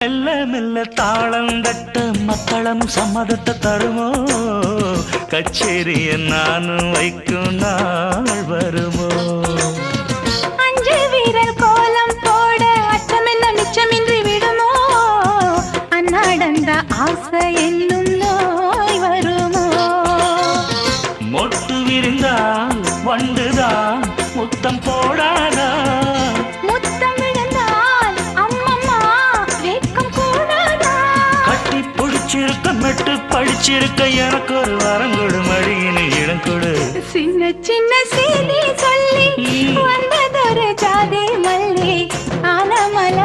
மெல்ல மெல்ல தாளம் தட்ட மக்களும் சம்மதத்தை தருமோ கச்சேரிய நானும் வைக்கும் நாள் வருமோ அஞ்சு வீரர் கோலம் போட அச்சமென்ன மிச்சமின்றி விடுமோ அந்நாடந்த ஆசை என்னும் நோய் வருமோ மொட்டு விரிந்தால் வண்டுதான் முத்தம் போடாதா முத்தம் விழுந்தால் அம்மம்மா வேட்கம் கூடாதா கட்டி பிடிச்சிருக்க மெட்டு படிச்சிருக்க எனக்கு ஒரு வரம் கொடு மடியின் இடம் கொடு சின்ன சின்ன செய்தி சொல்லி வந்ததொரு ஜாதி மல்லி ஆனமல